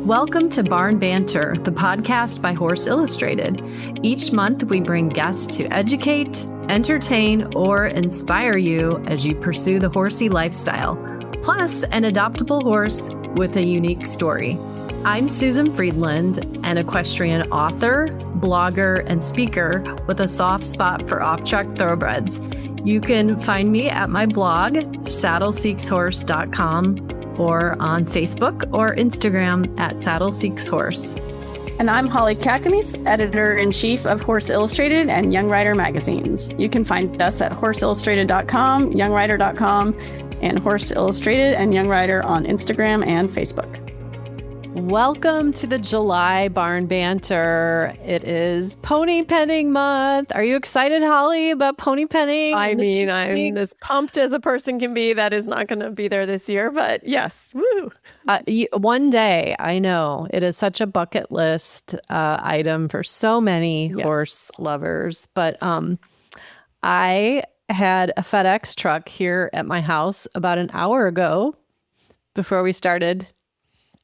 Welcome to Barn Banter, the podcast by Horse Illustrated. Each month, we bring guests to educate, entertain, or inspire you as you pursue the horsey lifestyle, plus an adoptable horse with a unique story. I'm Susan Friedland, an equestrian author, blogger, and speaker with a soft spot for off-track thoroughbreds. You can find me at my blog, saddleseekshorse.com, or on Facebook or Instagram at saddleseekshorse. And I'm Holly Kakamis, editor-in-chief of Horse Illustrated and Young Rider magazines. You can find us at horseillustrated.com, youngrider.com, and Horse Illustrated and Young Rider on Instagram and Facebook. Welcome to the July Barn Banter. It is pony penning month. Are you excited, Holly, about pony penning? I mean, I'm as pumped as a person can be. That is not going to be there this year, but yes, woo. One day, I know. It is such a bucket list item for so many horse lovers. But I had a FedEx truck here at my house about an hour ago before we started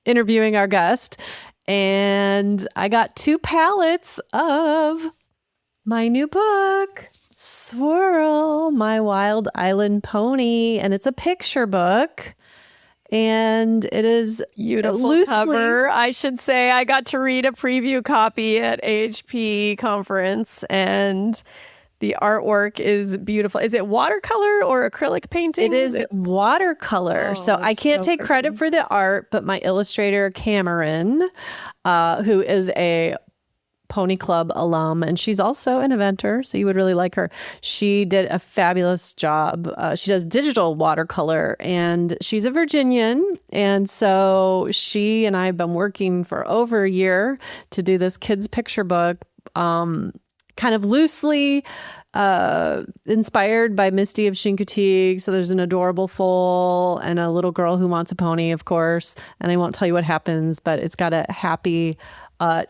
interviewing our guest, and I got 2 pallets of my new book, Swirl, My Wild Island Pony, and it's a picture book, and it is beautiful cover. I should say I got to read a preview copy at AHP conference, and the artwork is beautiful. Is it watercolor or acrylic painting? It is watercolor. So I can't take credit for the art, but my illustrator, Cameron, who is a Pony Club alum, and she's also an eventer, so you would really like her. She did a fabulous job. She does digital watercolor, and she's a Virginian. And so she and I have been working for over a year to do this kids' picture book, kind of loosely inspired by Misty of Chincoteague. So there's an adorable foal and a little girl who wants a pony, of course. And I won't tell you what happens, but it's got a happy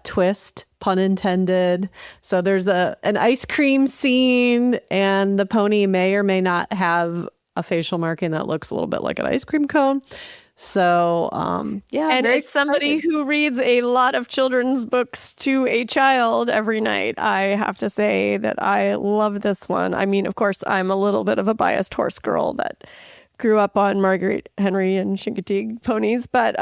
twist, pun intended. So there's an ice cream scene, and the pony may or may not have a facial marking that looks a little bit like an ice cream cone. So, yeah. And as somebody who reads a lot of children's books to a child every night, I have to say that I love this one. I mean, of course, I'm a little bit of a biased horse girl that grew up on Marguerite Henry and Chincoteague ponies, but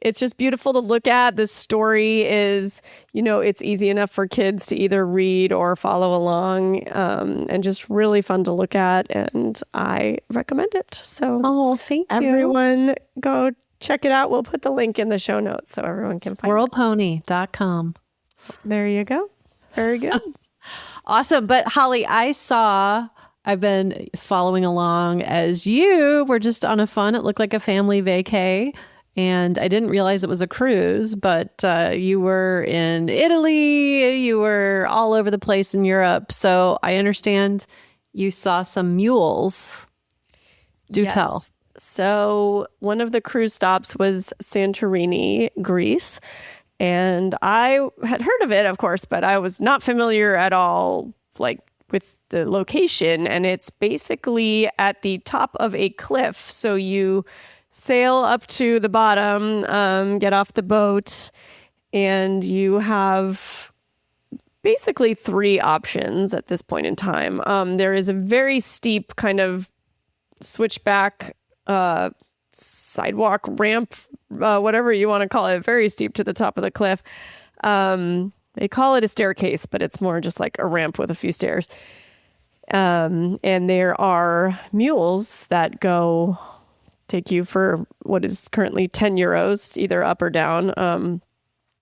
it's just beautiful to look at. The story is, it's easy enough for kids to either read or follow along, and just really fun to look at. And I recommend it. So, thank you. Everyone go check it out. We'll put the link in the show notes so everyone can find it. Swirlpony.com. There you go. Very good. Awesome. But Holly, I've been following along as you were just on a fun, it looked like a family vacay. And I didn't realize it was a cruise, but you were in Italy, you were all over the place in Europe. So I understand you saw some mules. Do tell. So one of the cruise stops was Santorini, Greece. And I had heard of it, of course, but I was not familiar at all, with the location. And it's basically at the top of a cliff. So you sail up to the bottom, get off the boat, and you have basically 3 options at this point in time. There is a very steep kind of switchback sidewalk, ramp, whatever you want to call it, very steep to the top of the cliff. They call it a staircase, but it's more just like a ramp with a few stairs. And there are mules that take you for what is currently 10 euros, either up or down,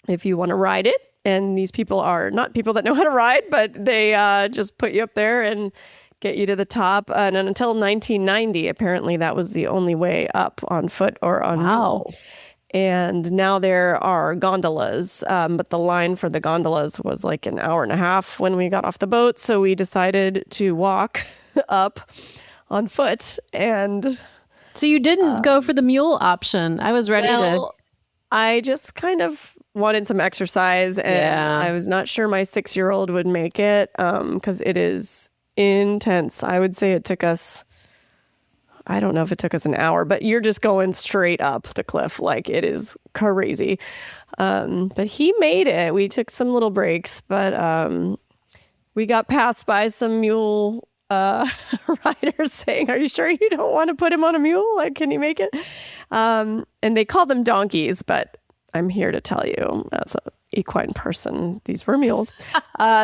if you want to ride it. And these people are not people that know how to ride, but they just put you up there and get you to the top. And until 1990, apparently that was the only way up on foot or on mule. And now there are gondolas, but the line for the gondolas was like an hour and a half when we got off the boat. So we decided to walk up on foot. And so you didn't go for the mule option. I was ready to. I just kind of wanted some exercise, and I was not sure my 6-year-old would make it because it is intense. I would say it took us I don't know if it took us an hour, but you're just going straight up the cliff. Like, it is crazy. But he made it. We took some little breaks, but we got passed by some mule riders saying, "Are you sure you don't want to put him on a mule? Like, can you make it?" And they call them donkeys, but I'm here to tell you, as an equine person, these were mules.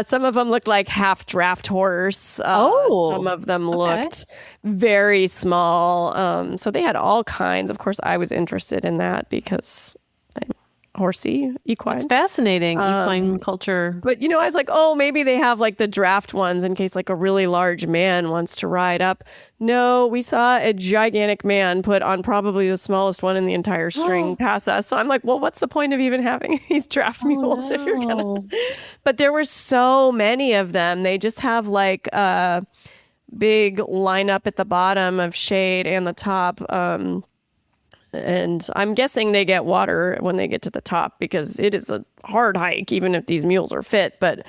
Some of them looked like half draft horse. Some of them looked very small. So they had all kinds. Of course, I was interested in that because I'm horsey, equine. It's fascinating, equine culture. But, I was like, oh, maybe they have like the draft ones in case like a really large man wants to ride up. No, we saw a gigantic man put on probably the smallest one in the entire string pass us. So I'm like, well, what's the point of even having these draft mules if you're going to... But there were so many of them. They just have like a big lineup at the bottom of shade and the top. And I'm guessing they get water when they get to the top because it is a hard hike, even if these mules are fit. But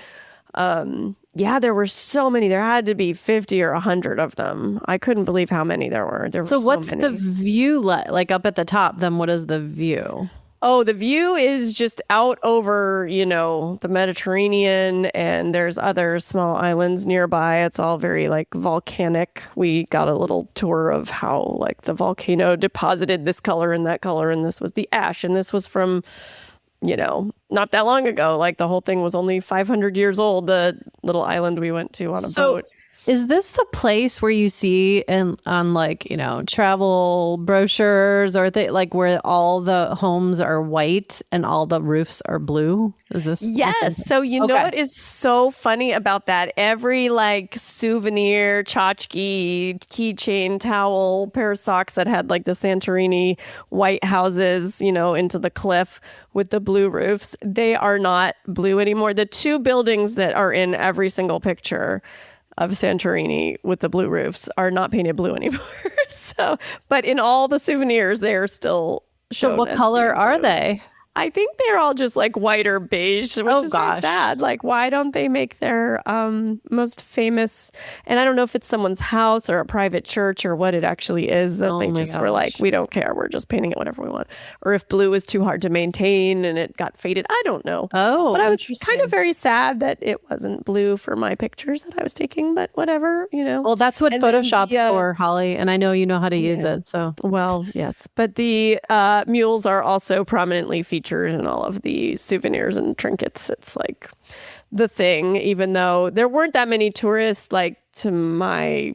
there were so many. There had to be 50 or 100 of them. I couldn't believe how many there were. So what's the view like up at the top? Then what is the view? Oh, the view is just out over, the Mediterranean, and there's other small islands nearby. It's all very like volcanic. We got a little tour of how like the volcano deposited this color and that color, and this was the ash, and this was from, not that long ago. Like the whole thing was only 500 years old, the little island we went to on a boat. Is this the place where you see on like, travel brochures or like where all the homes are white and all the roofs are blue? Is this? Yes. So know what is so funny about that? Every like souvenir, tchotchke, keychain, towel, pair of socks that had like the Santorini white houses, into the cliff with the blue roofs, they are not blue anymore. The two buildings that are in every single picture of Santorini with the blue roofs are not painted blue anymore. But in all the souvenirs, they are still shown. So what color are they? I think they're all just like white or beige, which is very sad. Like, why don't they make their most famous? And I don't know if it's someone's house or a private church or what it actually is that they just were like, we don't care. We're just painting it whatever we want. Or if blue is too hard to maintain and it got faded. I don't know. But I was kind of very sad that it wasn't blue for my pictures that I was taking, but whatever, Well, that's what Photoshop's for, Holly. And I know you know how to use it. So, well, yes. But the mules are also prominently featured in all of the souvenirs and trinkets. It's like the thing, even though there weren't that many tourists, like to my,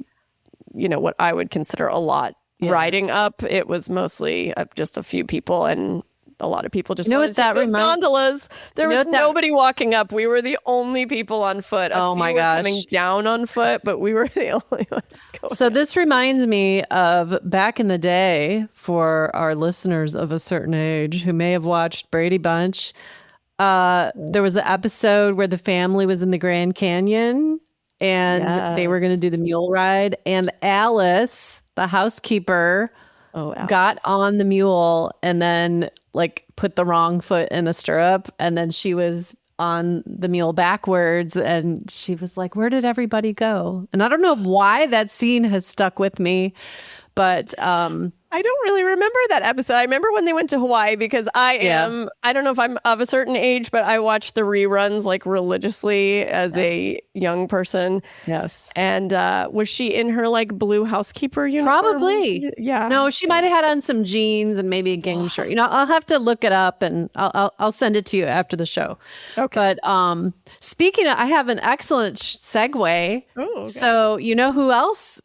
what I would consider a lot riding up. It was mostly just a few people, and a lot of people just wanted to take those gondolas. There was nobody walking up. We were the only people on foot. Oh my gosh. Coming down on foot, but we were the only ones going. So this reminds me of back in the day, for our listeners of a certain age who may have watched Brady Bunch. There was an episode where the family was in the Grand Canyon and they were going to do the mule ride. And Alice, the housekeeper, got on the mule and then like put the wrong foot in the stirrup, and then she was on the mule backwards, and she was like, where did everybody go? And I don't know why that scene has stuck with me, but I don't really remember that episode. I remember when they went to Hawaii because I don't know if I'm of a certain age, but I watched the reruns like religiously as a young person. Yes. And was she in her like blue housekeeper uniform? Probably. Yeah. No, she might have had on some jeans and maybe a gingham shirt. I'll have to look it up and I'll send it to you after the show. Okay. But speaking of, I have an excellent segue. Oh, okay. So who else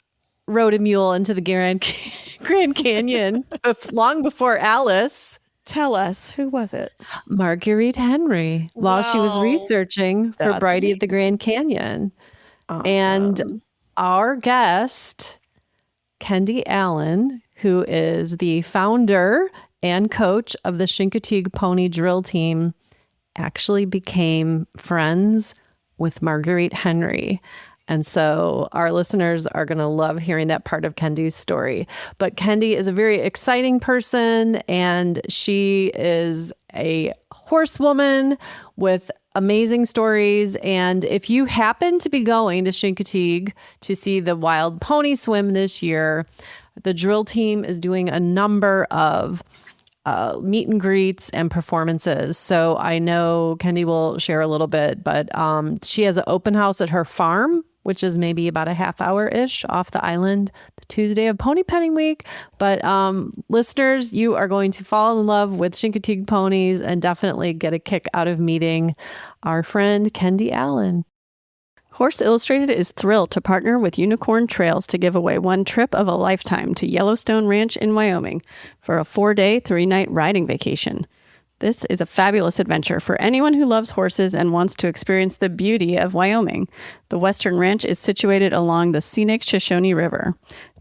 rode a mule into the Grand Canyon long before Alice? Tell us, who was it? Marguerite Henry, while she was researching for Bridie of the Grand Canyon. Awesome. And our guest, Kendy Allen, who is the founder and coach of the Chincoteague Pony Drill Team, actually became friends with Marguerite Henry. And so our listeners are going to love hearing that part of Kendy's story. But Kendy is a very exciting person, and she is a horsewoman with amazing stories. And if you happen to be going to Chincoteague to see the Wild Pony Swim this year, the drill team is doing a number of meet and greets and performances. So I know Kendy will share a little bit, but she has an open house at her farm, which is maybe about a half hour-ish off the island, the Tuesday of Pony Penning Week. But listeners, you are going to fall in love with Chincoteague ponies and definitely get a kick out of meeting our friend Kendy Allen. Horse Illustrated is thrilled to partner with Unicorn Trails to give away one trip of a lifetime to Yellowstone Ranch in Wyoming for a 4-day, 3-night riding vacation. This is a fabulous adventure for anyone who loves horses and wants to experience the beauty of Wyoming. The Western Ranch is situated along the scenic Shoshone River.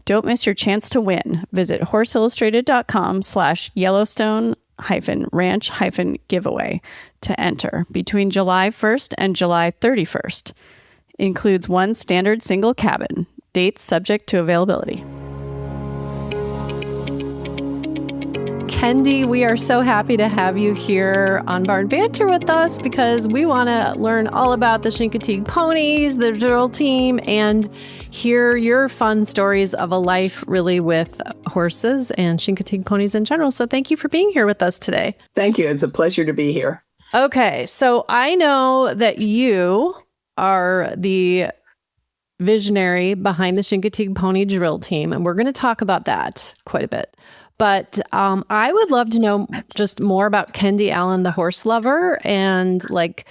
Don't miss your chance to win. Visit horseillustrated.com/Yellowstone-ranch-giveaway to enter between July 1st and July 31st. Includes one standard single cabin. Dates subject to availability. Kendy, we are so happy to have you here on Barn Banter with us because we want to learn all about the Chincoteague ponies, the drill team, and hear your fun stories of a life really with horses and Chincoteague ponies in general. So thank you for being here with us today. Thank you. It's a pleasure to be here. Okay, so I know that you are the visionary behind the Chincoteague Pony Drill Team, and we're going to talk about that quite a bit. But I would love to know just more about Kendy Allen, the horse lover, and like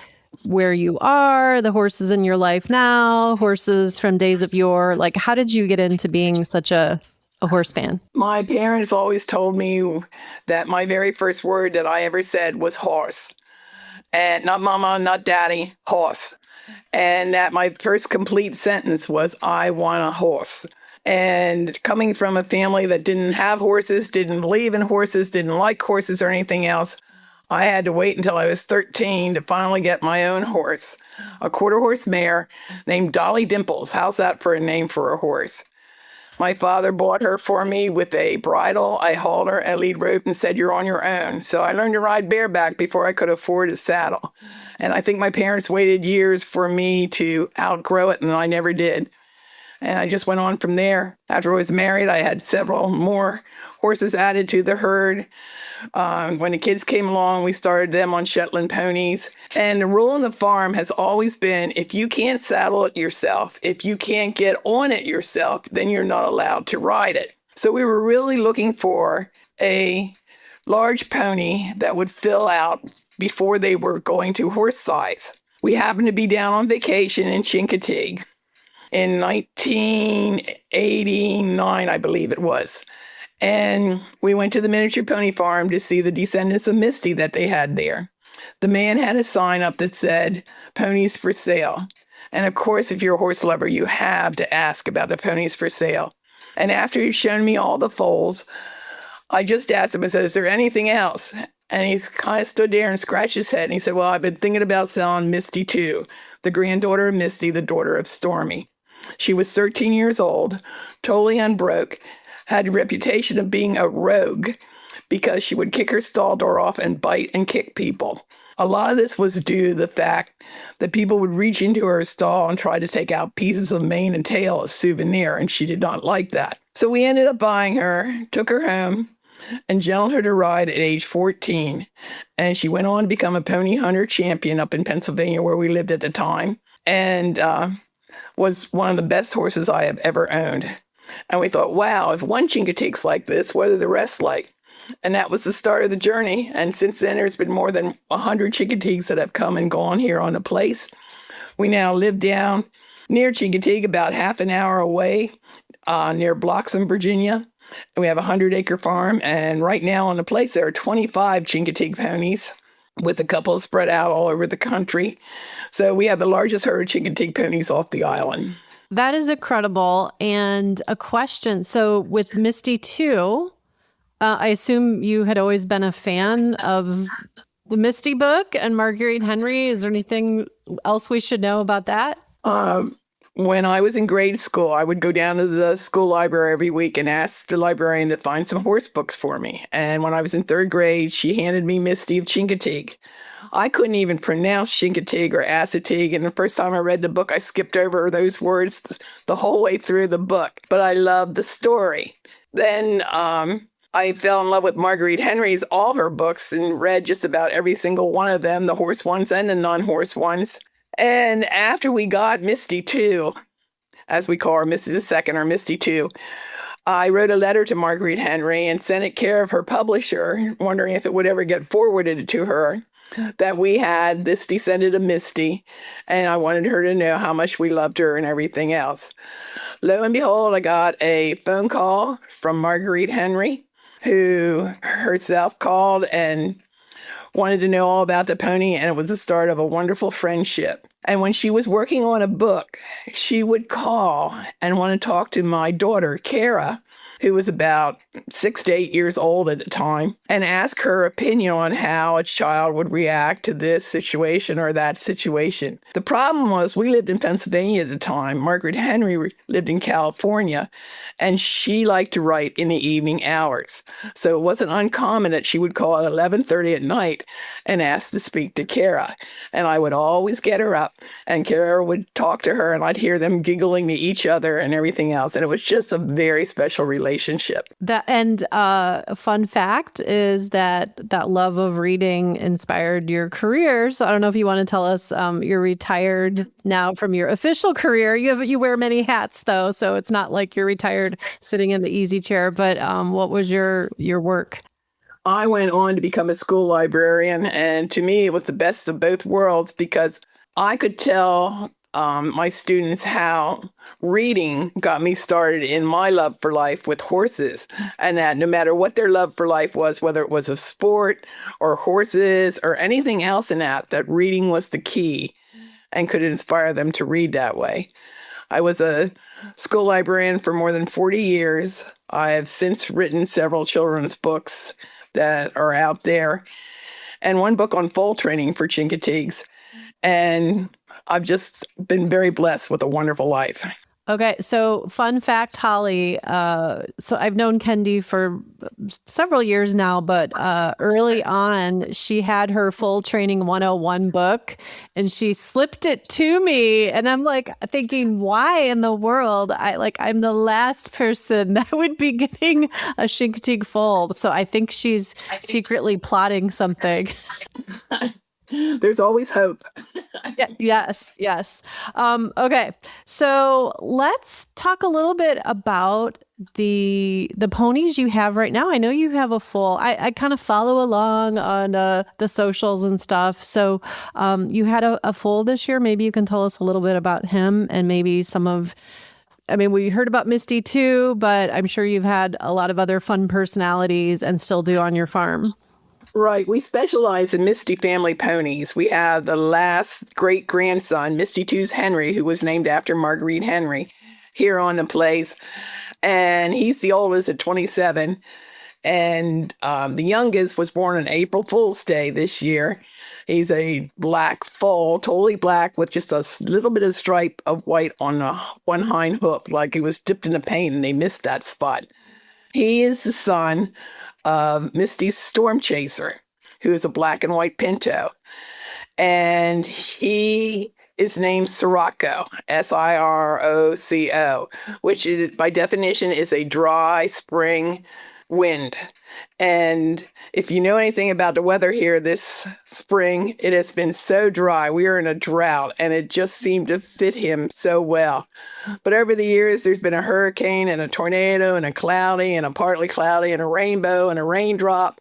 where you are, the horses in your life now, horses from days of yore. Like, how did you get into being such a horse fan? My parents always told me that my very first word that I ever said was horse. And not mama, not daddy, horse. And that my first complete sentence was, I want a horse. And coming from a family that didn't have horses, didn't believe in horses, didn't like horses or anything else, I had to wait until I was 13 to finally get my own horse, a quarter horse mare named Dolly Dimples. How's that for a name for a horse? My father bought her for me with a bridle. I hauled her a lead rope and said, you're on your own. So I learned to ride bareback before I could afford a saddle. And I think my parents waited years for me to outgrow it, and I never did. And I just went on from there. After I was married, I had several more horses added to the herd. When the kids came along, we started them on Shetland ponies. And the rule on the farm has always been, if you can't saddle it yourself, if you can't get on it yourself, then you're not allowed to ride it. So we were really looking for a large pony that would fill out before they were going to horse size. We happened to be down on vacation in Chincoteague in 1989, I believe it was. And we went to the miniature pony farm to see the descendants of Misty that they had there. The man had a sign up that said, ponies for sale. And of course, if you're a horse lover, you have to ask about the ponies for sale. And after he'd shown me all the foals, I just asked him, I said, is there anything else? And he kind of stood there and scratched his head. And he said, well, I've been thinking about selling Misty too, the granddaughter of Misty, the daughter of Stormy. She was 13 years old, totally unbroke, had a reputation of being a rogue because she would kick her stall door off and bite and kick people. A lot of this was due to the fact that people would reach into her stall and try to take out pieces of mane and tail as souvenir, and she did not like that. So we ended up buying her, took her home, and gentled her to ride at age 14. And she went on to become a pony hunter champion up in Pennsylvania, where we lived at the time, and was one of the best horses I have ever owned. And we thought, wow, if one Chincoteague's like this, what are the rest like? And that was the start of the journey. And since then, there's been more than 100 Chincoteagues that have come and gone here on the place. We now live down near Chincoteague, about half an hour away, near Bloxham, Virginia. And we have a 100-acre farm. And right now on the place, there are 25 Chincoteague ponies, with a couple spread out all over the country. So we have the largest herd of Chincoteague ponies off the island. That is incredible. And a question. So with Misty too, I assume you had always been a fan of the Misty book and Marguerite Henry. Is there anything else we should know about that? When I was in grade school, I would go down to the school library every week and ask the librarian to find some horse books for me. And when I was in third grade, she handed me Misty of Chincoteague. I couldn't even pronounce Chincoteague or Assateague, and the first time I read the book, I skipped over those words the whole way through the book. But I loved the story. Then I fell in love with Marguerite Henry's, all her books, and read just about every single one of them, the horse ones and the non-horse ones. And after we got Misty 2, as we call her, Misty the Second or Misty 2, I wrote a letter to Marguerite Henry and sent it care of her publisher, wondering if it would ever get forwarded to her, that we had this descendant of Misty, and I wanted her to know how much we loved her and everything else. Lo and behold, I got a phone call from Marguerite Henry, who herself called and wanted to know all about the pony, and it was the start of a wonderful friendship. And when she was working on a book, she would call and want to talk to my daughter, Kara, who was about 6 to 8 years old at the time, and ask her opinion on how a child would react to this situation or that situation. The problem was we lived in Pennsylvania at the time. Margaret Henry lived in California, and she liked to write in the evening hours. So it wasn't uncommon that she would call at 11:30 at night and ask to speak to Kara. And I would always get her up, and Kara would talk to her, and I'd hear them giggling to each other and everything else. And it was just a very special relationship. A fun fact is that love of reading inspired your career. So I don't know if you want to tell us, you're retired now from your official career. You wear many hats though, so it's not like you're retired sitting in the easy chair. But what was your work? I went on to become a school librarian, and to me, it was the best of both worlds because I could tell my students how reading got me started in my love for life with horses, and that no matter what their love for life was, whether it was a sport or horses or anything else in that reading was the key and could inspire them to read that way. I was a school librarian for more than 40 years. I have since written several children's books that are out there, and one book on foal training for Chincoteagues. And I've just been very blessed with a wonderful life. Okay, so fun fact, Holly. So I've known Kendy for several years now, but early on, she had her Full Training 101 book, and she slipped it to me. And I'm like thinking, why in the world? I'm the last person that would be getting a Chincoteague foal. So I think she's secretly plotting something. There's always hope. Yes. Okay. So let's talk a little bit about the ponies you have right now. I know you have a foal. I kind of follow along on the socials and stuff. So you had a foal this year. Maybe you can tell us a little bit about him and maybe we heard about Misty too, but I'm sure you've had a lot of other fun personalities and still do on your farm. Right. We specialize in Misty family ponies. We have the last great-grandson, Misty 2's Henry, who was named after Marguerite Henry, here on the place. And he's the oldest at 27. And the youngest was born on April Fool's Day this year. He's a black foal, totally black, with just a little bit of stripe of white on one hind hoof, like he was dipped in the paint and they missed that spot. He is the son of Misty's Storm Chaser, who is a black and white pinto. And he is named Sirocco, Siroco, which is, by definition, is a dry spring wind. And if you know anything about the weather here this spring, it has been so dry. We are in a drought, and it just seemed to fit him so well. But over the years, there's been a hurricane and a tornado and a cloudy and a partly cloudy and a rainbow and a raindrop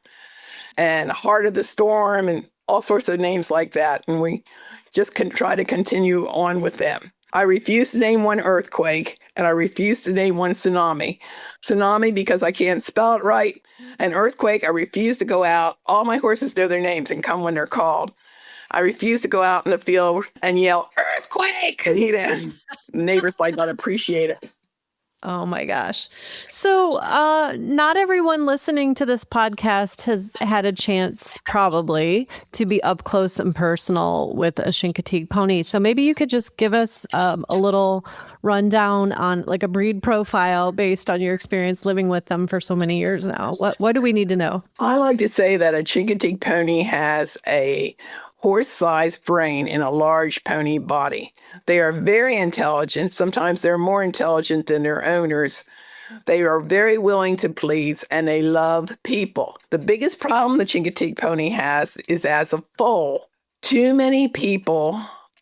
and heart of the storm and all sorts of names like that. And we just can try to continue on with them. I refuse to name one earthquake, and I refuse to name one tsunami. Tsunami because I can't spell it right. And earthquake, I refuse to go out. All my horses know their names and come when they're called. I refuse to go out in the field and yell, earthquake! And neighbors might not appreciate it. Oh my gosh. So not everyone listening to this podcast has had a chance probably to be up close and personal with a Chincoteague pony. So maybe you could just give us a little rundown on like a breed profile based on your experience living with them for so many years now. What do we need to know? I like to say that a Chincoteague pony has a horse-sized brain in a large pony body. They are very intelligent. Sometimes they're more intelligent than their owners. They are very willing to please, and they love people. The biggest problem the Chincoteague pony has is as a foal. Too many people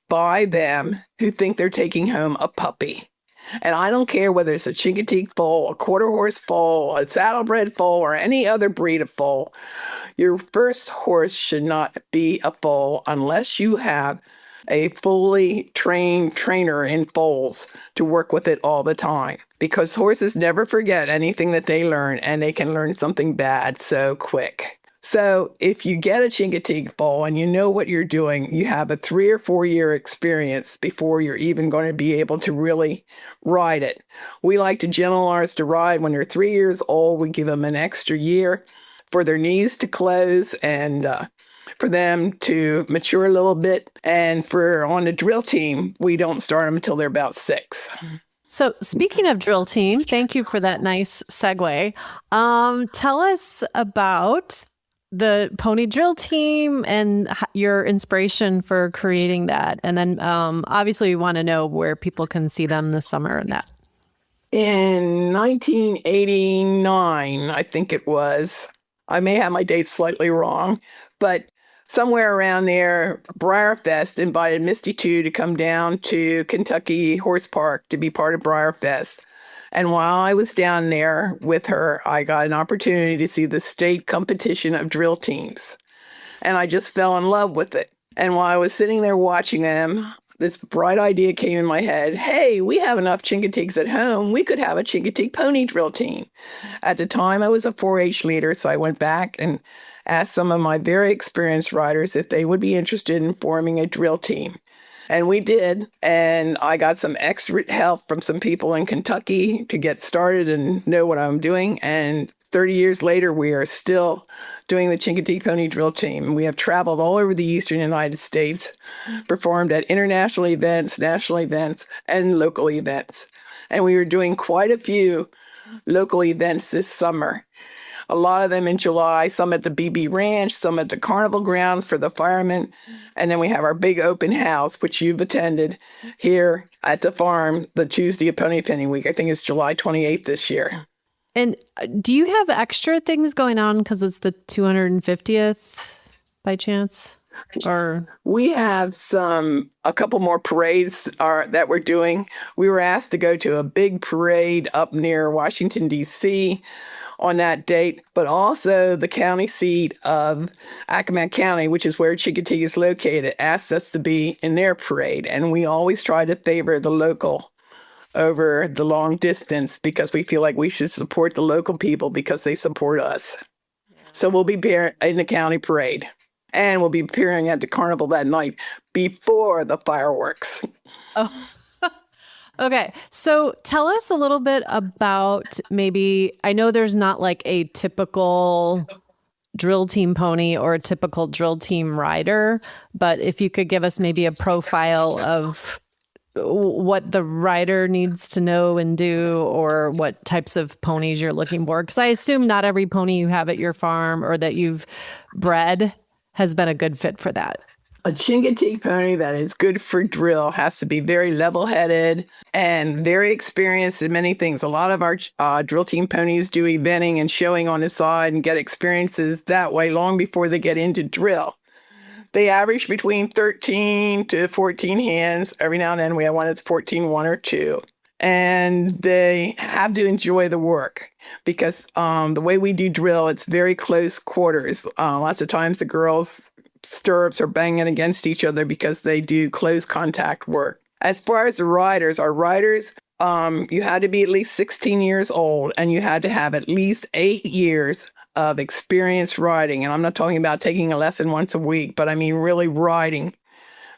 buy them who think they're taking home a puppy. And I don't care whether it's a Chincoteague foal, a quarter horse foal, a saddlebred foal, or any other breed of foal. Your first horse should not be a foal unless you have a fully trained trainer in foals to work with it all the time. Because horses never forget anything that they learn, and they can learn something bad so quick. So if you get a Chincoteague foal and you know what you're doing, you have a 3 or 4 year experience before you're even going to be able to really ride it. We like to gentle ours to ride when they're 3 years old. We give them an extra year for their knees to close and for them to mature a little bit. And for on the drill team, we don't start them until they're about 6. So speaking of drill team, thank you for that nice segue. Tell us about the pony drill team and your inspiration for creating that. And then obviously we want to know where people can see them this summer and that. In 1989, I think it was, I may have my dates slightly wrong, but somewhere around there, Briarfest invited Misty 2 to come down to Kentucky Horse Park to be part of Briarfest. And while I was down there with her, I got an opportunity to see the state competition of drill teams. And I just fell in love with it. And while I was sitting there watching them, this bright idea came in my head. Hey, we have enough Chincoteagues at home. We could have a Chincoteague pony drill team. At the time, I was a 4-H leader, so I went back and asked some of my very experienced riders if they would be interested in forming a drill team. And we did, and I got some extra help from some people in Kentucky to get started and know what I'm doing. And 30 years later, we are still doing the Chincoteague Pony Drill Team. We have traveled all over the eastern United States, performed at international events, national events, and local events. And we were doing quite a few local events this summer. A lot of them in July, some at the BB Ranch, some at the Carnival Grounds for the firemen. And then we have our big open house, which you've attended here at the farm, the Tuesday of Pony Penning Week. I think it's July 28th this year. And do you have extra things going on because it's the 250th by chance? Or we have a couple more parades that we're doing. We were asked to go to a big parade up near Washington, D.C., on that date, but also the county seat of Accomack County, which is where Chincoteague is located, asked us to be in their parade. And we always try to favor the local over the long distance because we feel like we should support the local people because they support us. So we'll be in the county parade, and we'll be appearing at the carnival that night before the fireworks. Oh. Okay, so tell us a little bit about maybe, I know there's not like a typical drill team pony or a typical drill team rider, but if you could give us maybe a profile of what the rider needs to know and do, or what types of ponies you're looking for. Because I assume not every pony you have at your farm or that you've bred has been a good fit for that. A Chincoteague pony that is good for drill has to be very level-headed and very experienced in many things. A lot of our drill team ponies do eventing and showing on the side and get experiences that way long before they get into drill. They average between 13 to 14 hands. Every now and then we have one that's 14, 1 or 2. And they have to enjoy the work because the way we do drill, it's very close quarters. Lots of times the girls' stirrups are banging against each other because they do close contact work. As far as the riders, our riders, you had to be at least 16 years old and you had to have at least 8 years of experience riding. And I'm not talking about taking a lesson once a week, but I mean really riding.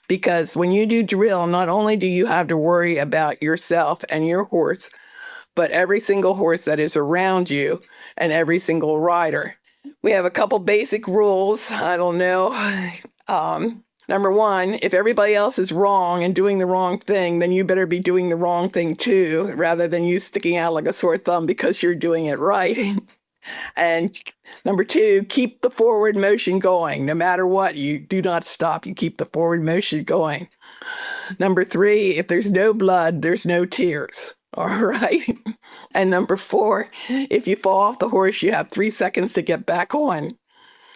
Because when you do drill, not only do you have to worry about yourself and your horse, but every single horse that is around you and every single rider. We have a couple basic rules. I don't know. Number one, if everybody else is wrong and doing the wrong thing, then you better be doing the wrong thing too, rather than you sticking out like a sore thumb because you're doing it right. And number two, keep the forward motion going. No matter what, you do not stop. You keep the forward motion going. Number three, if there's no blood, there's no tears. All right. And number 4, if you fall off the horse, you have 3 seconds to get back on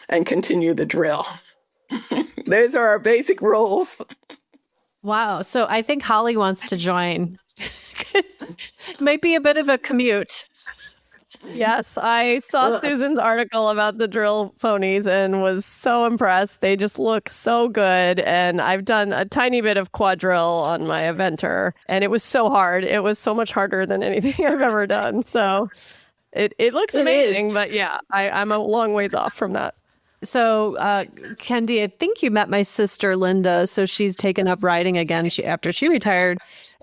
and continue the drill. Those are our basic rules. Wow. So I think Holly wants to join. It might be a bit of a commute. Yes, I saw Susan's article about the drill ponies and was so impressed. They just look so good. And I've done a tiny bit of quadrille on my Eventer, and it was so hard. It was so much harder than anything I've ever done. So it looks amazing, but yeah, I'm a long ways off from that. So, Kendy, I think you met my sister, Linda. So she's taken up riding again after she retired.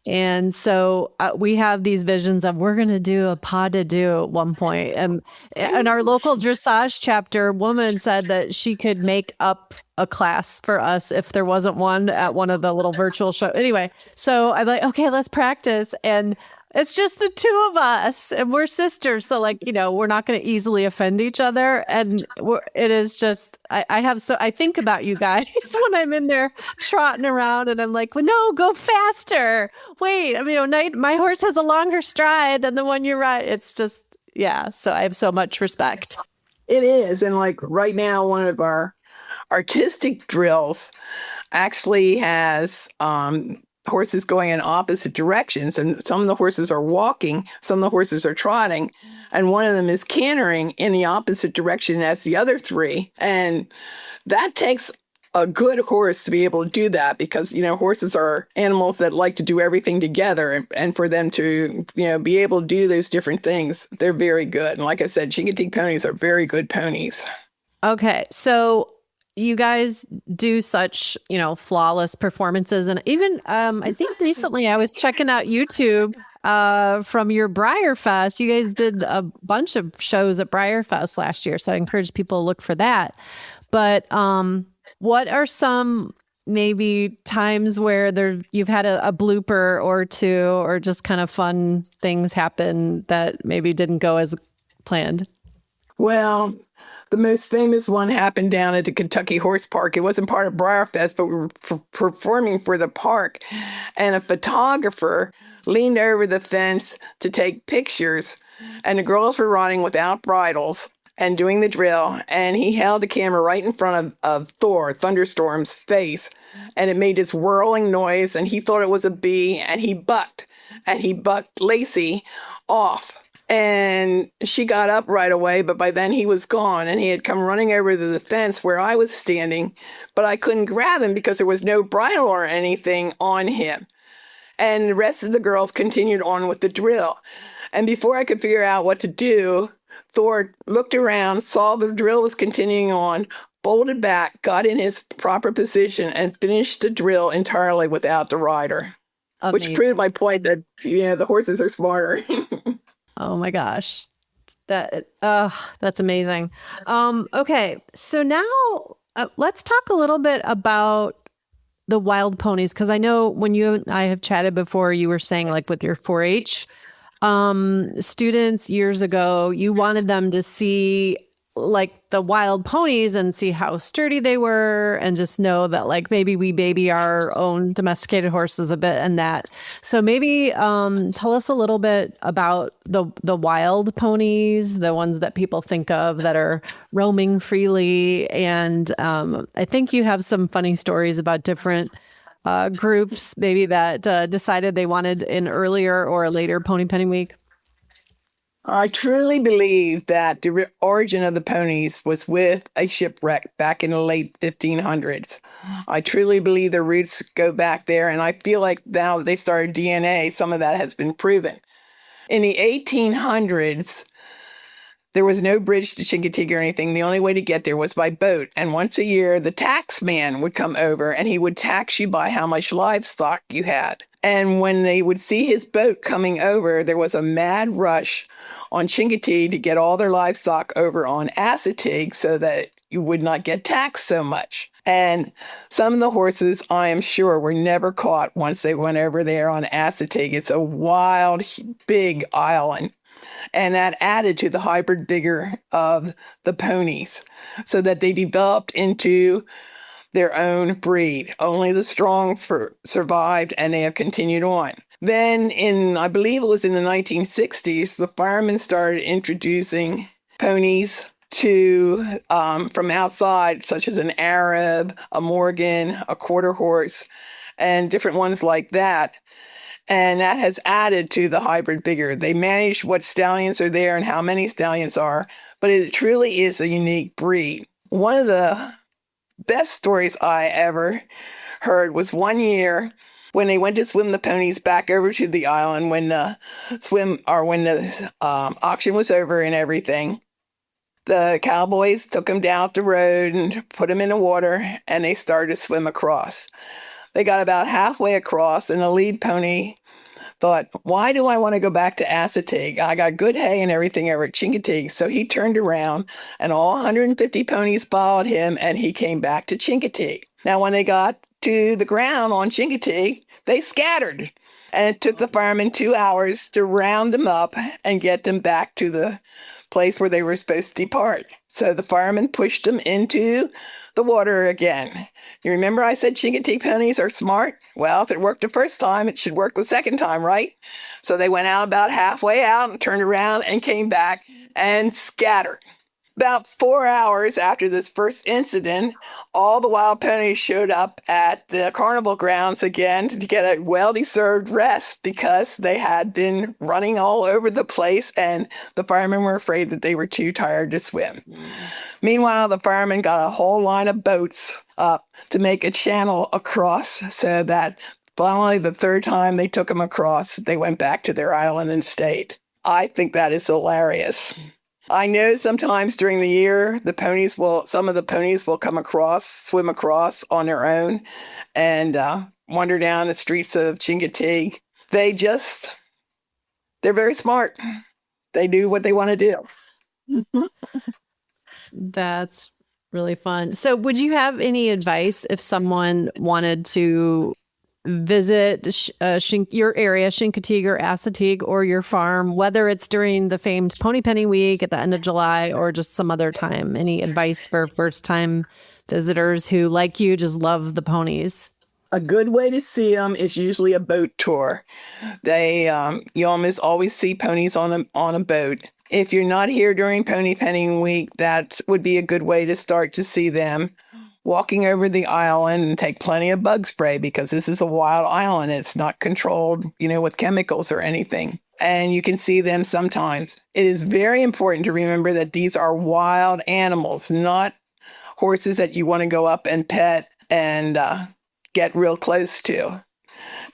And so we have these visions of we're going to do a pas de deux at one point. And our local dressage chapter woman said that she could make up a class for us if there wasn't one at one of the little virtual shows. Anyway, so I'm like, okay, let's practice. And it's just the 2 of us, and we're sisters. So, like, we're not going to easily offend each other. And it is just, I think about you guys when I'm in there trotting around, and I'm like, well, no, go faster. Wait, my horse has a longer stride than the one you ride. It's just, yeah. So I have so much respect. It is. And like right now, one of our artistic drills actually has, horses going in opposite directions, and some of the horses are walking, some of the horses are trotting, and one of them is cantering in the opposite direction as the other 3. And that takes a good horse to be able to do that, because horses are animals that like to do everything together, and for them to be able to do those different things, they're very good. And like I said, Chincoteague ponies are very good ponies. Okay, so you guys do such, flawless performances. And even, I think recently I was checking out YouTube from your Briarfest. You guys did a bunch of shows at Briarfest last year. So I encourage people to look for that. But what are some maybe times where you've had a blooper or 2, or just kind of fun things happen that maybe didn't go as planned? Well, the most famous one happened down at the Kentucky Horse Park. It wasn't part of Briarfest, but we were performing for the park. And a photographer leaned over the fence to take pictures. And the girls were riding without bridles and doing the drill. And he held the camera right in front of Thunderstorm's face. And it made this whirling noise. And he thought it was a bee. And he bucked. And he bucked Lacey off. And she got up right away, but by then he was gone, and he had come running over to the fence where I was standing, but I couldn't grab him because there was no bridle or anything on him. And the rest of the girls continued on with the drill. And before I could figure out what to do, Thor looked around, saw the drill was continuing on, bolted back, got in his proper position, and finished the drill entirely without the rider. Amazing. Which proved my point that, the horses are smarter. Oh my gosh. That's amazing. Okay. So now let's talk a little bit about the wild ponies. Cause I know when you and I have chatted before, you were saying like with your 4-H students years ago, you wanted them to see like the wild ponies and see how sturdy they were, and just know that like maybe we baby our own domesticated horses a bit, and that. So maybe tell us a little bit about the wild ponies, the ones that people think of that are roaming freely. And I think you have some funny stories about different groups maybe that decided they wanted an earlier or a later pony penning week. I truly believe that the origin of the ponies was with a shipwreck back in the late 1500s. I truly believe the roots go back there, and I feel like now that they started DNA, some of that has been proven. In the 1800s, there was no bridge to Chincoteague or anything. The only way to get there was by boat. And once a year, the tax man would come over, and he would tax you by how much livestock you had. And when they would see his boat coming over, there was a mad rush on Chincoteague to get all their livestock over on Assateague so that you would not get taxed so much. And some of the horses, I am sure, were never caught once they went over there on Assateague. It's a wild, big island. And that added to the hybrid vigor of the ponies so that they developed into their own breed. Only the strong survived, and they have continued on. Then I believe it was in the 1960s, the firemen started introducing ponies to from outside, such as an Arab, a Morgan, a quarter horse, and different ones like that. And that has added to the hybrid figure. They manage what stallions are there and how many stallions are, but it truly is a unique breed. One of the best stories I ever heard was one year when they went to swim the ponies back over to the island when the auction was over and everything. The cowboys took them down the road and put them in the water, and they started to swim across. They got about halfway across, and the lead pony thought, why do I want to go back to Assateague? I got good hay and everything over at Chincoteague. So he turned around, and all 150 ponies followed him, and he came back to Chincoteague. Now, when they got to the ground on Chincoteague, they scattered. And it took the firemen 2 hours to round them up and get them back to the place where they were supposed to depart. So the firemen pushed them into the water again. You remember I said Chincoteague ponies are smart? Well, if it worked the first time, it should work the second time, right? So they went out about halfway out and turned around and came back and scattered. About 4 hours after this first incident, all the wild ponies showed up at the carnival grounds again to get a well-deserved rest because they had been running all over the place and the firemen were afraid that they were too tired to swim. Meanwhile, the firemen got a whole line of boats up to make a channel across so that finally the third time they took them across, they went back to their island and stayed. I think that is hilarious. I know sometimes during the year, some of the ponies will swim across on their own and wander down the streets of Chincoteague. They're very smart. They do what they want to do. That's really fun. So would you have any advice if someone wanted to visit your area, Chincoteague or Assateague, or your farm, whether it's during the famed Pony Penny Week at the end of July or just some other time? Any advice for first-time visitors who, like you, just love the ponies? A good way to see them is usually a boat tour. You almost always see ponies on a boat. If you're not here during Pony Penny Week, that would be a good way to start to see them. Walking over the island and take plenty of bug spray because this is a wild island. It's not controlled, with chemicals or anything. And you can see them sometimes. It is very important to remember that these are wild animals, not horses that you want to go up and pet and get real close to.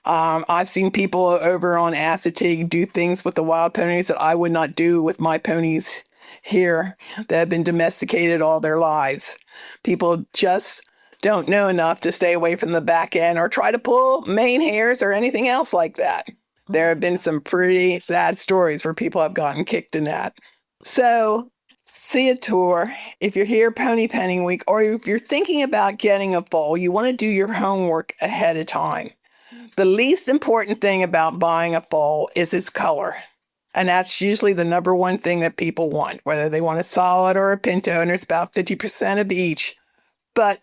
I've seen people over on Assateague do things with the wild ponies that I would not do with my ponies here that have been domesticated all their lives. People just don't know enough to stay away from the back end or try to pull mane hairs or anything else like that. There have been some pretty sad stories where people have gotten kicked in that. So see a tour. If you're here Pony Penny Week, or if you're thinking about getting a foal, you want to do your homework ahead of time. The least important thing about buying a foal is its color. And that's usually the number one thing that people want, whether they want a solid or a pinto, and there's about 50% of each. But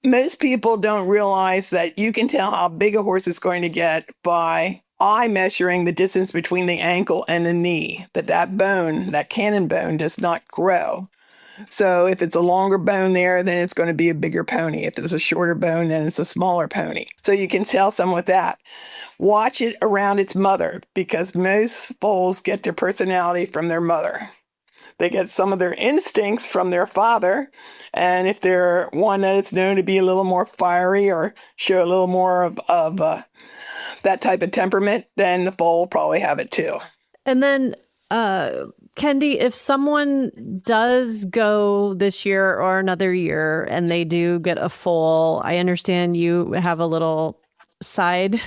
most people don't realize that you can tell how big a horse is going to get by eye measuring the distance between the ankle and the knee, that bone, that cannon bone, does not grow. So if it's a longer bone there, then it's going to be a bigger pony. If it's a shorter bone, then it's a smaller pony. So you can tell some with that. Watch it around its mother, because most foals get their personality from their mother. They get some of their instincts from their father. And if they're one that is known to be a little more fiery or show a little more of that type of temperament, then the foal will probably have it too. And then, Kendy, if someone does go this year or another year and they do get a foal, I understand you have a little side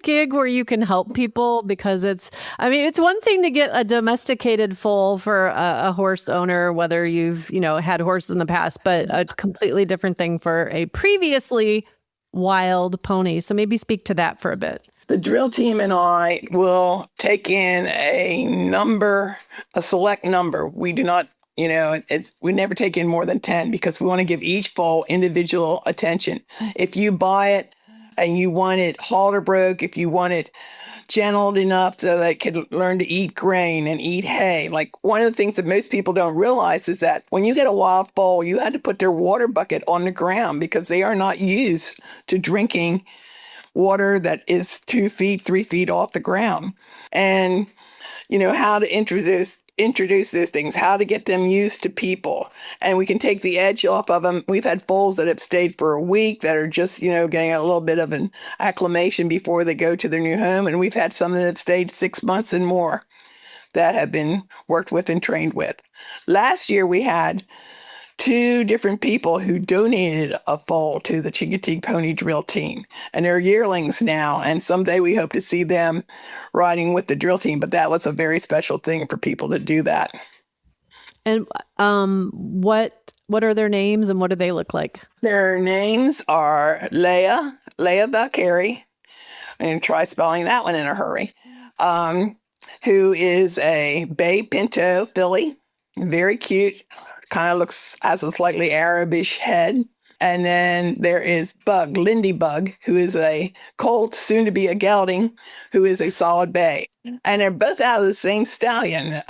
gig where you can help people, because it's one thing to get a domesticated foal for a horse owner, whether you've, had horses in the past, but a completely different thing for a previously wild pony. So maybe speak to that for a bit. The drill team and I will take in a select number. We do not, we never take in more than 10 because we want to give each foal individual attention. If you buy it and you want it halter broke, if you want it gentled enough so that it could learn to eat grain and eat hay. Like, one of the things that most people don't realize is that when you get a wild foal, you had to put their water bucket on the ground because they are not used to drinking water that is 2 feet, 3 feet off the ground. And, how to introduce those things, how to get them used to people. And we can take the edge off of them. We've had foals that have stayed for a week that are just, getting a little bit of an acclimation before they go to their new home. And we've had some that have stayed 6 months and more that have been worked with and trained with. Last year, we had 2 different people who donated a foal to the Chincoteague Pony Drill Team. And they're yearlings now, and someday we hope to see them riding with the drill team. But that was a very special thing for people to do that. And what are their names and what do they look like? Their names are Leah Valkyrie. I'm going to try spelling that one in a hurry. Who is a Bay Pinto filly. Very cute. Kind of has a slightly Arabish head. And then there is Lindy Bug, who is a colt, soon to be a gelding, who is a solid bay. And they're both out of the same stallion.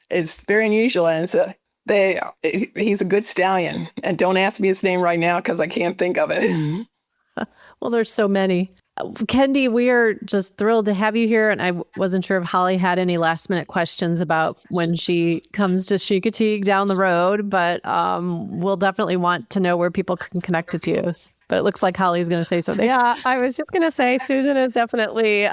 It's very unusual. And he's a good stallion. And don't ask me his name right now because I can't think of it. Well, there's so many. Kendy, we are just thrilled to have you here. And I wasn't sure if Holly had any last minute questions about when she comes to Chincoteague down the road, but we'll definitely want to know where people can connect with you. But it looks like Holly's going to say something. Yeah, I was just going to say Susan has definitely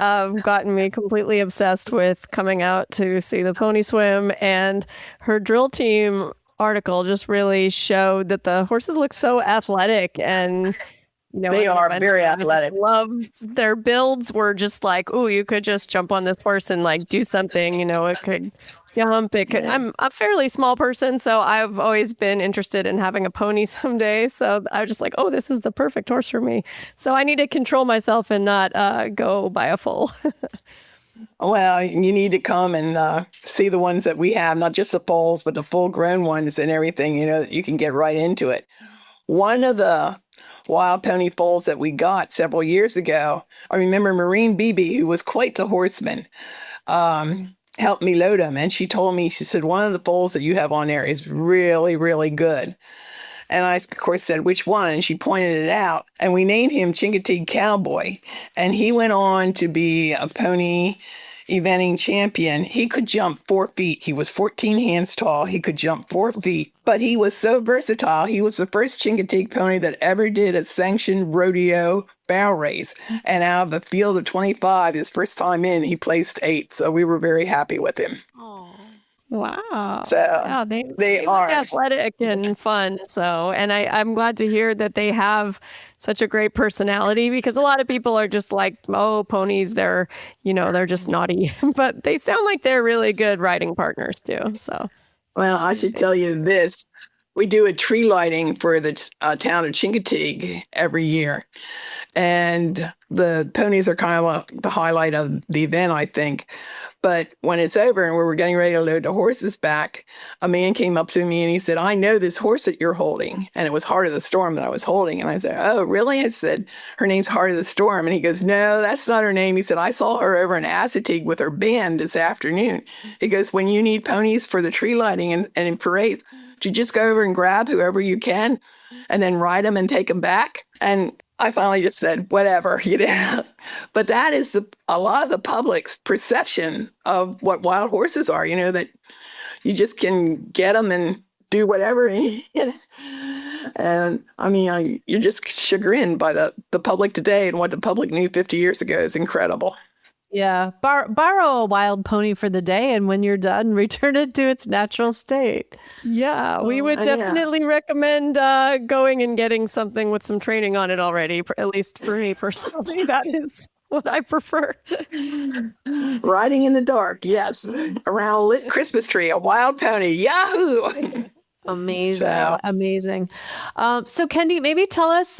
gotten me completely obsessed with coming out to see the pony swim, and her drill team article just really showed that the horses look so athletic, and they are very athletic. Loved their builds were just like, oh, you could just jump on this horse and like do something. It could jump. It could. I'm a fairly small person, so I've always been interested in having a pony someday. So I was just like, oh, this is the perfect horse for me. So I need to control myself and not go buy a foal. Well, you need to come and see the ones that we have, not just the foals, but the full-grown ones and everything. You can get right into it. One of the wild pony foals that we got several years ago, I remember Maureen Beebe, who was quite the horseman, helped me load him. And she told me, she said, one of the foals that you have on there is really, really good. And I, of course, said, which one? And she pointed it out. And we named him Chincoteague Cowboy. And he went on to be a pony eventing champion. He could jump 4 feet. He was 14 hands tall. He could jump 4 feet. But he was so versatile. He was the first Chincoteague pony that ever did a sanctioned rodeo barrel race. And out of the field of 25, his first time in, he placed 8th. So we were very happy with him. Wow. So yeah, they are look athletic and fun. So, and I'm glad to hear that they have such a great personality, because a lot of people are just like, oh, ponies, they're just naughty, but they sound like they're really good riding partners too. So, well, I should tell you this. We do a tree lighting for the town of Chincoteague every year. And the ponies are kind of the highlight of the event, I think. But when it's over and we were getting ready to load the horses back, a man came up to me and he said, I know this horse that you're holding. And it was Heart of the Storm that I was holding. And I said, oh, really? I said, her name's Heart of the Storm. And he goes, no, that's not her name. He said, I saw her over in Assateague with her band this afternoon. He goes, when you need ponies for the tree lighting and in parades, you just go over and grab whoever you can and then ride them and take them back. And I finally just said, whatever, But that is a lot of the public's perception of what wild horses are, that you just can get them and do whatever. And I mean, you're just chagrined by the public today, and what the public knew 50 years ago is incredible. Yeah. Borrow a wild pony for the day, and when you're done, return it to its natural state. Yeah, we would definitely recommend going and getting something with some training on it already, at least for me personally. That is what I prefer. Riding in the dark, yes. Around a lit Christmas tree, a wild pony. Yahoo! Amazing. Amazing. So Kendy, maybe tell us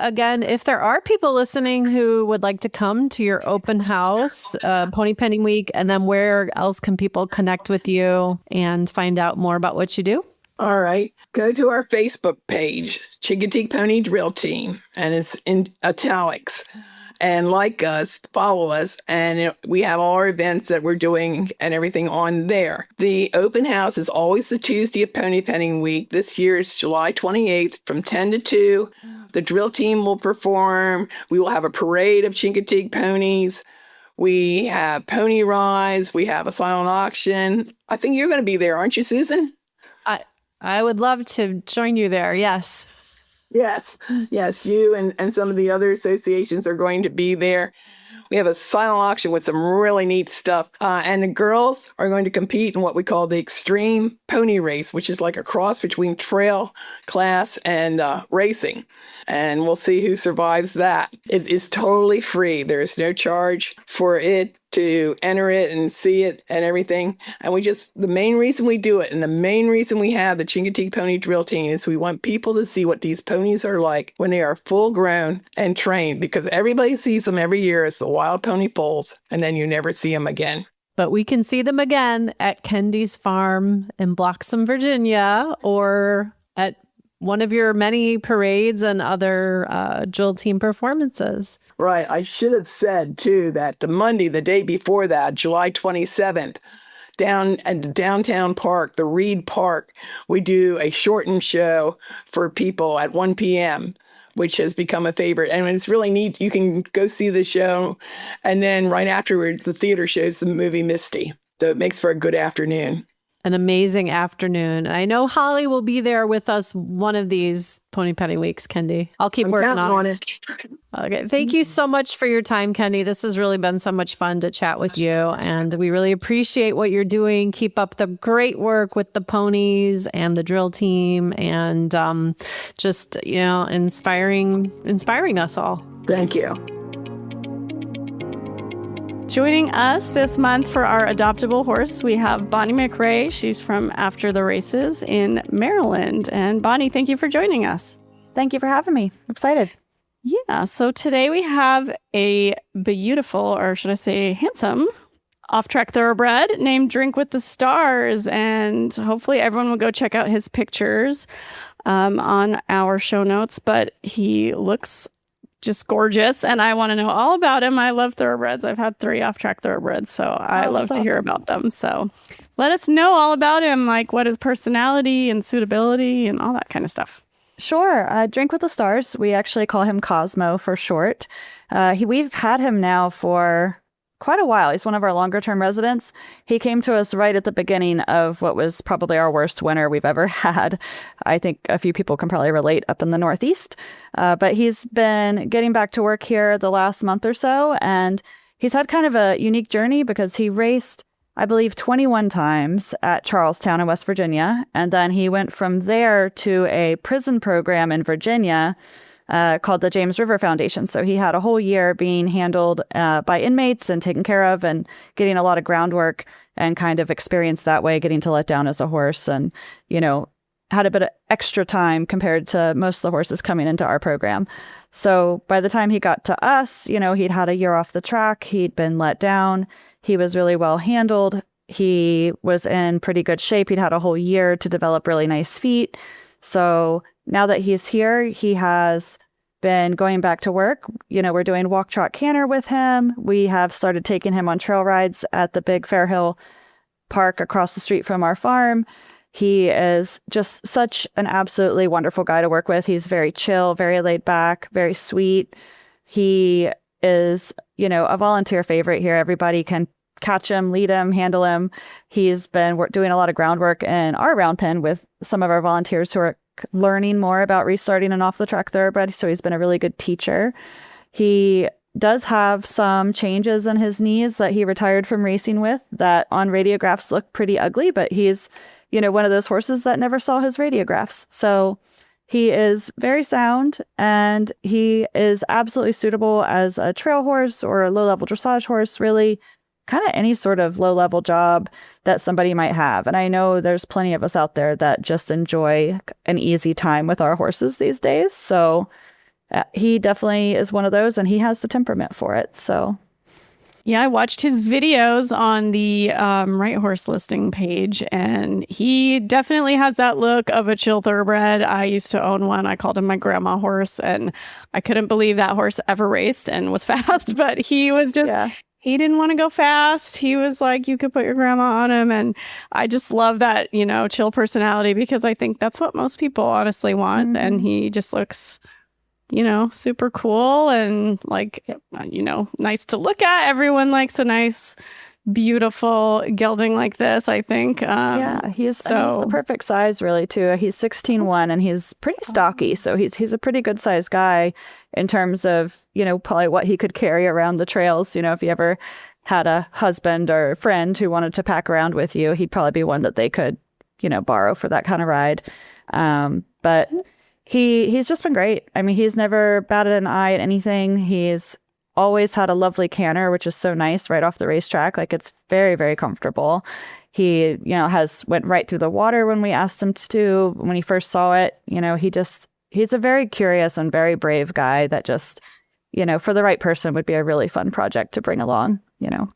again, if there are people listening who would like to come to your open house, Pony Penny Week, and then where else can people connect with you and find out more about what you do? All right. Go to our Facebook page, Chincoteague Pony Drill Team, and it's in italics. And like us, follow us, and we have all our events that we're doing and everything on there. The open house is always the Tuesday of Pony Penning Week. This year is July 28th from 10 to 2. The drill team will perform. We will have a parade of Chincoteague ponies. We have pony rides. We have a silent auction. I think you're going to be there, aren't you, Susan? I would love to join you there. Yes. Yes, you and some of the other associations are going to be there. We have a silent auction with some really neat stuff. And the girls are going to compete in what we call the Extreme Pony Race, which is like a cross between trail class and racing. And we'll see who survives that. It is totally free. There is no charge for it to enter it and see it and everything. And the main reason we do it and the main reason we have the Chincoteague Pony Drill Team is we want people to see what these ponies are like when they are full grown and trained, because everybody sees them every year as the wild pony foals, and then you never see them again. But we can see them again at Kendy's farm in Bloxham, Virginia, or at one of your many parades and other drill team performances. Right. I should have said, too, that the Monday, the day before that, July 27th, down at the downtown park, the Reed Park, we do a shortened show for people at 1 p.m., which has become a favorite. And it's really neat. You can go see the show. And then right afterward, the theater shows the movie Misty. So it makes for a good afternoon. An amazing afternoon. I know Holly will be there with us one of these Pony Penning Weeks, Kendy. I'll keep working on it. Okay. Thank you so much for your time, Kendy. This has really been so much fun to chat with you. And we really appreciate what you're doing. Keep up the great work with the ponies and the drill team and just, inspiring us all. Thank you. Joining us this month for our adoptable horse, we have Bonnie McRae. She's from After the Races in Maryland. And Bonnie, thank you for joining us. Thank you for having me. I'm excited. Yeah, so today we have a beautiful, or should I say handsome, off-track thoroughbred named Drink with the Stars. And hopefully everyone will go check out his pictures on our show notes. But he looks just gorgeous, and I want to know all about him. I love thoroughbreds. I've had 3 off-track thoroughbreds, so I love to hear about them. So let us know all about him, like what his personality and suitability and all that kind of stuff. Sure. Drink with the Stars. We actually call him Cosmo for short. We've had him now for quite a while. He's one of our longer-term residents. He came to us right at the beginning of what was probably our worst winter we've ever had. I think a few people can probably relate up in the Northeast. But he's been getting back to work here the last month or so, and he's had kind of a unique journey because he raced, I believe, 21 times at Charlestown in West Virginia, and then he went from there to a prison program in Virginia called the James River Foundation. So he had a whole year being handled by inmates and taken care of and getting a lot of groundwork and kind of experience that way, getting to let down as a horse and, had a bit of extra time compared to most of the horses coming into our program. So by the time he got to us, he'd had a year off the track. He'd been let down. He was really well handled. He was in pretty good shape. He'd had a whole year to develop really nice feet. So now that he's here, he has been going back to work. We're doing walk, trot, canter with him. We have started taking him on trail rides at the big Fairhill Park across the street from our farm. He is just such an absolutely wonderful guy to work with. He's very chill, very laid back, very sweet. He is, a volunteer favorite here. Everybody can catch him, lead him, handle him. He's been doing a lot of groundwork in our round pen with some of our volunteers who are learning more about restarting an off-the-track thoroughbred. So he's been a really good teacher. He does have some changes in his knees that he retired from racing with that on radiographs look pretty ugly, but he's one of those horses that never saw his radiographs. So he is very sound, and he is absolutely suitable as a trail horse or a low-level dressage horse, really kind of any sort of low-level job that somebody might have. And I know there's plenty of us out there that just enjoy an easy time with our horses these days. So he definitely is one of those, and he has the temperament for it. So Yeah, I watched his videos on the Right Horse listing page, and he definitely has that look of a chill thoroughbred. I used to own one. I called him my grandma horse, and I couldn't believe that horse ever raced and was fast, but he was just... Yeah. He didn't want to go fast. He was like, you could put your grandma on him. And I just love that, chill personality, because I think that's what most people honestly want. Mm-hmm. And he just looks, super cool and like, nice to look at. Everyone likes a nice, beautiful gelding like this, I think. He's the perfect size really too. He's 16'1" and he's pretty stocky. So he's a pretty good sized guy in terms of, probably what he could carry around the trails. If you ever had a husband or a friend who wanted to pack around with you, he'd probably be one that they could, borrow for that kind of ride. But he's just been great. I mean, he's never batted an eye at anything. He's always had a lovely canter, which is so nice right off the racetrack. Like, it's very, very comfortable. He, went right through the water when we asked him to. When he first saw it, he's a very curious and very brave guy that just, for the right person would be a really fun project to bring along,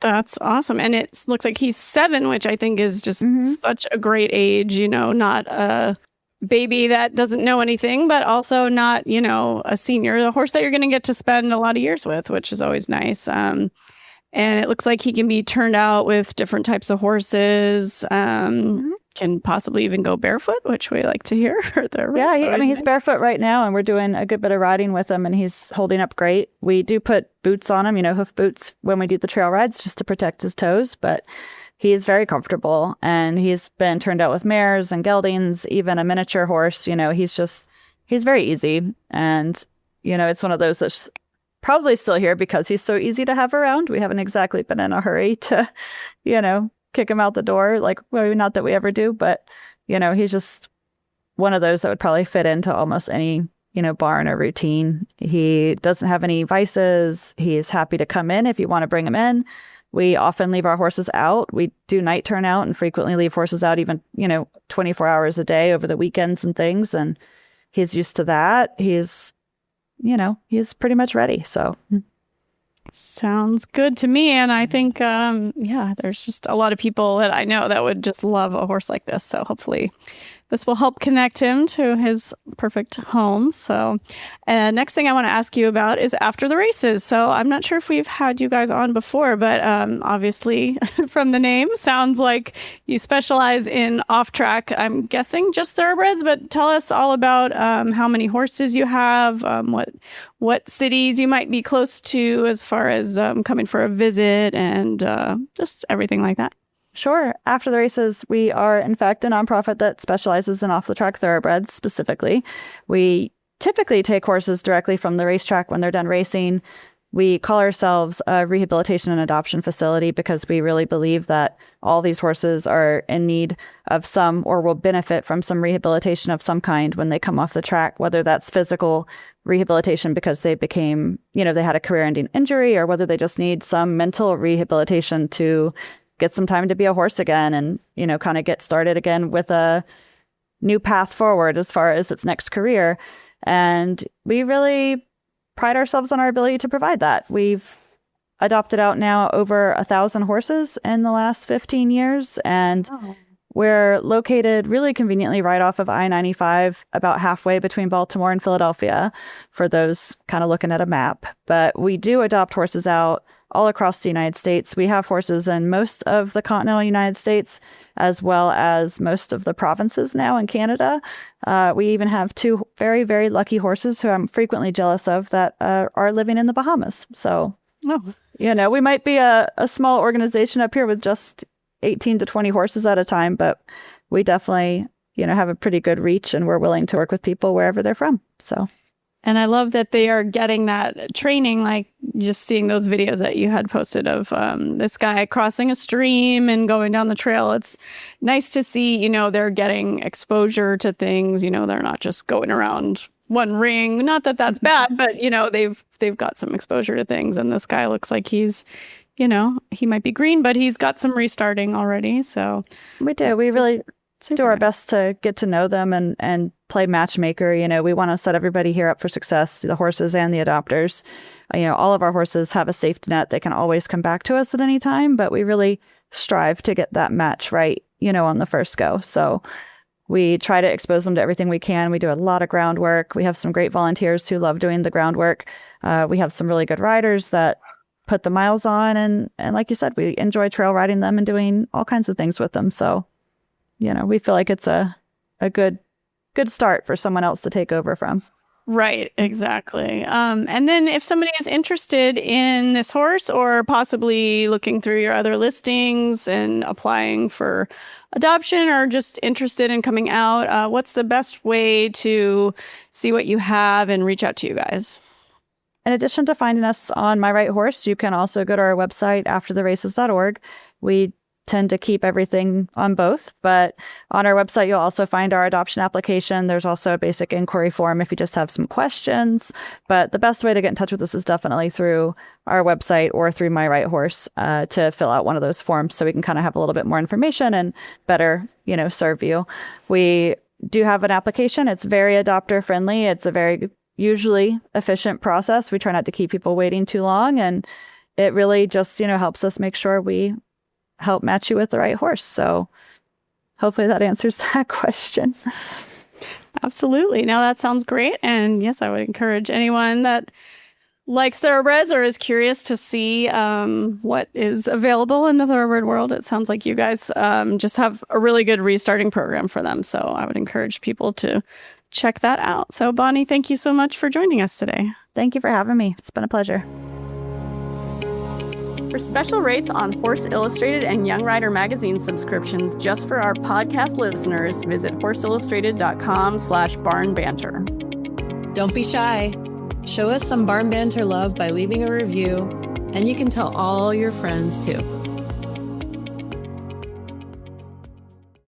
That's awesome. And it looks like he's 7, which I think is just such a great age, not a baby that doesn't know anything, but also not, a senior, a horse that you're going to get to spend a lot of years with, which is always nice. And it looks like he can be turned out with different types of horses. Can possibly even go barefoot, which we like to hear. He's barefoot right now, and we're doing a good bit of riding with him, and he's holding up great. We do put boots on him, hoof boots, when we do the trail rides, just to protect his toes, but he's very comfortable, and he's been turned out with mares and geldings, even a miniature horse. He's very easy, and, it's one of those that's probably still here because he's so easy to have around. We haven't exactly been in a hurry to, kick him out the door. Like, well, not that we ever do, but, he's just one of those that would probably fit into almost any, barn or routine. He doesn't have any vices. He's happy to come in if you want to bring him in. We often leave our horses out. We do night turnout and frequently leave horses out even, 24 hours a day over the weekends and things. And he's used to that. He's pretty much ready. So sounds good to me. And I think, there's just a lot of people that I know that would just love a horse like this. So hopefully this will help connect him to his perfect home. So next thing I want to ask you about is after the races. So I'm not sure if we've had you guys on before, but obviously from the name, sounds like you specialize in off-track, I'm guessing just thoroughbreds, but tell us all about how many horses you have, what cities you might be close to as far as coming for a visit, and just everything like that. Sure. After the races, we are, in fact, a nonprofit that specializes in off-the-track thoroughbreds specifically. We typically take horses directly from the racetrack when they're done racing. We call ourselves a rehabilitation and adoption facility because we really believe that all these horses are in need of some or will benefit from some rehabilitation of some kind when they come off the track, whether that's physical rehabilitation because they became, they had a career-ending injury, or whether they just need some mental rehabilitation to get some time to be a horse again and, kind of get started again with a new path forward as far as its next career. And we really pride ourselves on our ability to provide that. We've adopted out now over 1,000 horses in the last 15 years. And we're located really conveniently right off of I-95, about halfway between Baltimore and Philadelphia, for those kind of looking at a map. But we do adopt horses out all across the United States. We have horses in most of the continental United States, as well as most of the provinces now in Canada. We even have 2 very, very lucky horses who I'm frequently jealous of that are living in the Bahamas. So, we might be a small organization up here with just 18 to 20 horses at a time, but we definitely, have a pretty good reach, and we're willing to work with people wherever they're from. So. And I love that they are getting that training, like just seeing those videos that you had posted of this guy crossing a stream and going down the trail. It's nice to see, they're getting exposure to things, they're not just going around one ring. Not that that's bad, but, they've got some exposure to things. And this guy looks like he's, he might be green, but he's got some restarting already. So we do. We really do our best to get to know them and play matchmaker. You know, we want to set everybody here up for success, the horses and the adopters. You know, all of our horses have a safety net. They can always come back to us at any time, but we really strive to get that match right, you know, on the first go. So we try to expose them to everything we can. We do a lot of groundwork. We have some great volunteers who love doing the groundwork. We have some really good riders that put the miles on. And like you said, we enjoy trail riding them and doing all kinds of things with them. So, you know, we feel like it's a good start for someone else to take over from. Right, exactly. And then if somebody is interested in this horse or possibly looking through your other listings and applying for adoption or just interested in coming out, what's the best way to see what you have and reach out to you guys? In addition to finding us on My Right Horse, you can also go to our website, aftertheraces.org. We tend to keep everything on both, but on our website, you'll also find our adoption application. There's also a basic inquiry form if you just have some questions, but the best way to get in touch with us is definitely through our website or through My Right Horse to fill out one of those forms so we can kind of have a little bit more information and better, you know, serve you. We do have an application. It's very adopter friendly. It's a very usually efficient process. We try not to keep people waiting too long, and it really just, you know, helps us make sure we help match you with the right horse. So hopefully that answers that question. Absolutely. No, that sounds great. And yes, I would encourage anyone that likes thoroughbreds or is curious to see what is available in the thoroughbred world. It sounds like you guys just have a really good restarting program for them. So I would encourage people to check that out. So Bonnie, thank you so much for joining us today. Thank you for having me. It's been a pleasure. For special rates on Horse Illustrated and Young Rider magazine subscriptions just for our podcast listeners, visit horseillustrated.com/barn banter. Don't be shy. Show us some barn banter love by leaving a review, and you can tell all your friends too.